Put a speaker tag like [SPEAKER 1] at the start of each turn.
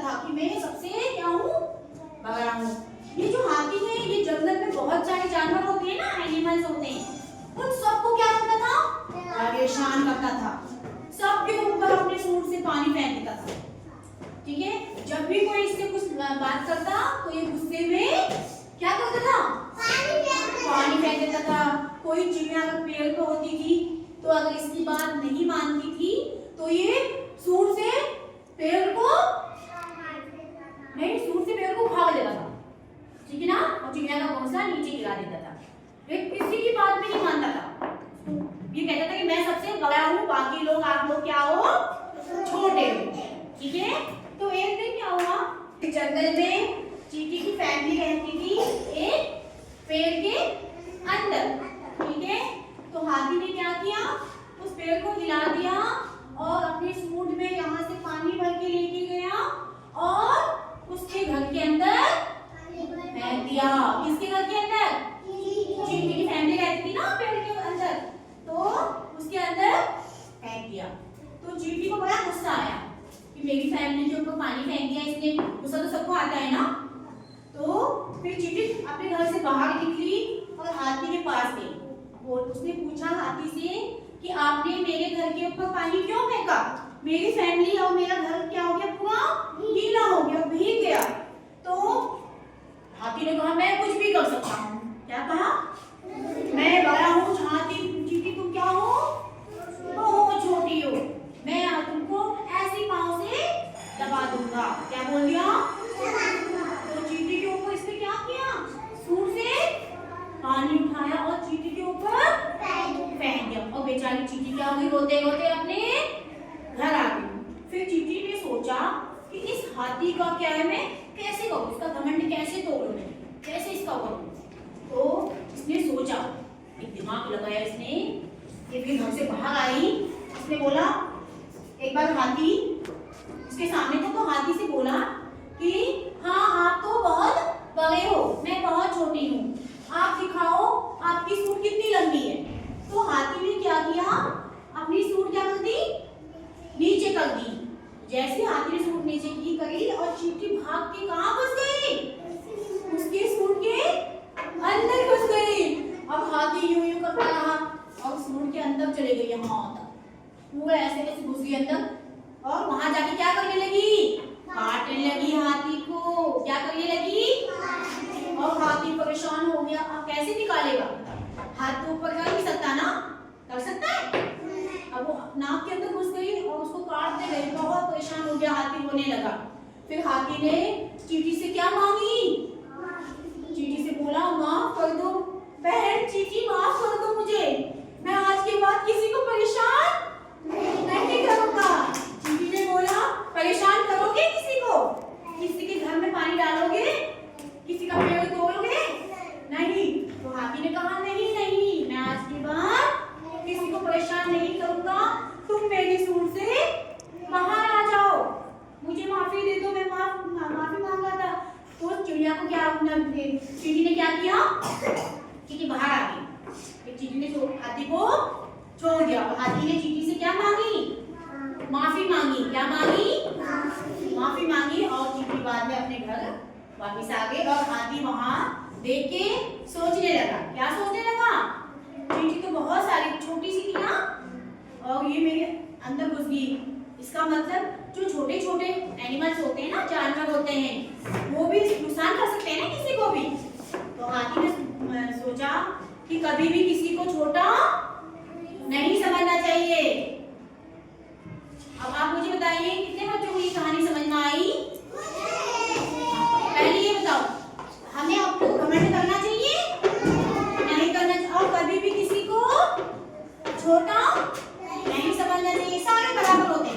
[SPEAKER 1] था कि मैं सबसे क्या हूँ, बड़ा हूँ। ये जो हाथी है ये जंगल में बहुत सारे जानवर होते हैं ना, एनिमल्स होते हैं, उन सबको क्या करता था, परेशान करता था। सबके ऊपर अपने सूंड से पानी फेंक देता था। ठीक है, जब भी कोई इससे कुछ बात करता तो ये गुस्से में क्या करता था, पानी फेंक देता था। कोई चिड़िया अगर पेड़ पे होती थी तो अगर इसकी बात नहीं मानती थी तो ये सूंड से पेड़ को उखाड़ लेता था। ठीक है ना, और चिड़िया का घोंसला नीचे गिरा देता था। फिर किसी की बात में नहीं मानता था। ये कहता था कि मैं सबसे बड़ा हूँ, बाकी लोग आप लोग क्या हो, छोटे हो। ठीक है, तो एक दिन क्या हुआ, जंगल में चींटी की फैमिली रहती थी एक पेड़ के अंदर। ठीक है, तो हाथी ने क्या किया, उस पेड़ को हिला दिया और अपने सूंड में यहाँ से पानी भर के लेके गया और उसके घर के अंदर फेंक दिया। किसके घर के अंदर, चींटी की फैमिली रहती थी ना पेड़ के अंदर, तो उसके अंदर फेंक दिया। तो चींटी को बड़ा गुस्सा आया कि मेरी फैमिली के ऊपर पानी फेंक दिया इसने। गुस्सा तो सबको आता है ना। तो फिर चींटी अपने घर से बाहर निकली और हाथी के पास गई। वो उसने पूछा हाथी से कि आपने मेरे घर के ऊपर पानी क्यों फेंका, मेरी फैमिली और मेरा घर क्या हो गया, पूरा गीला हो गया, भीग गया। तो हाथी ने कहा मैं कुछ भी कर सकता हूँ। क्या कहा, मैं बड़ा हूँ। हाथी, चींटी तुम क्या हो, बहुत छोटी हो, मैं तुमको ऐसी पाँव से दबा दूंगा। क्या बोल दिया, तो चींटी के ऊपर इसने क्या किया, सूंड से पानी उठाया और चींटी के ऊपर फेंक दिया। और बेचारी चींटी क्या हुई, रोते रोते अपने घर आ गई। फिर चींटी ने सोचा कि इस हाथी का क्या है, मैं कैसे करूं, इसका घमंड कैसे तोड़ूं, मैं कैसे इसका करूं। तो इसने सोचा, एक दिमाग लगाया इसने। ये फिर घर से बाहर आई, इसने बोला, एक बार हाथी इसके सामने था तो हाथी से बोला कि हाँ आप तो बहुत बड़े हो, मैं बहुत छोटी हूँ, आप दिखाओ आपकी सूंड कितनी लंबी है। तो हाथी ने क्या किया, अपनी सूंड क्या कर दी, नीचे कर दी। जैसे हाथी ने सूंड नीचे की करी और चींटी भाग के कहाँ घुस गई, उसके सूंड के अंदर घुस गई। अब हाथी यूं यूं करता रहा और सूंड के अंदर चले गई, यहाँ पूरा ऐसे कैसे घुस गई अंदर। और वहां जाके क्या करने लगी, काटने लगी हाथी को। क्या करने लगी, और हाथी परेशान हो गया। अब कैसे निकालेगा, हाथ तो ऊपर कर नहीं सकता ना, कर सकता है। अब वो नाक के अंदर घुस गई और उसको काटने गई, बहुत परेशान हो गया, हाथी रोने लगा। फिर हाथी ने चींटी से क्या मांगी, चींटी से बोला माफ कर दो बहन, चींटी माफ कर दो मुझे, मैं आज के बाद किसी को परेशान नहीं करूंगा। चींटी ने बोला परेशान करोगे किसी को, किसी के घर में पानी डालोगे, किसी का पेड़ तोड़ोगे, नहीं। तो हाथी ने कहा नहीं नहीं, मैं आज के बाद किसी को परेशान नहीं करूंगा, तुम मेरी सूंड से बाहर आ जाओ, मुझे माफी दे दो, मैं माफी मांग रहा था। तो चिड़िया को क्या, चींटी ने क्या किया, चींटी बाहर आ गई। चींटी ने हाथी को छोड़ दिया और हाथी ने चींटी से क्या मांगी, माफी मांगी। क्या मांगी, माफी मांगी। और चींटी बाद में अपने घर वापस आ गई और हाथी वहां देख के सोचने लगा। क्या सोचने लगा, चींटी तो बहुत सारी छोटी सी थी ना और ये मेरे अंदर घुस गई, इसका मतलब जो छोटे छोटे एनिमल्स होते हैं ना, जानवर होते हैं, वो भी नुकसान कर सकते हैं ना किसी को भी। तो हाथी ने सोचा कि कभी भी किसी को छोटा नहीं समझना चाहिए। अब आप मुझे बताइए कितने बच्चों को ये कहानी समझ में आई। पहले ये बताओ, हमें अपने घमंड करना चाहिए, नहीं करना चाहिए, और कभी भी किसी को छोटा नहीं समझना चाहिए, सारे बराबर होते हैं।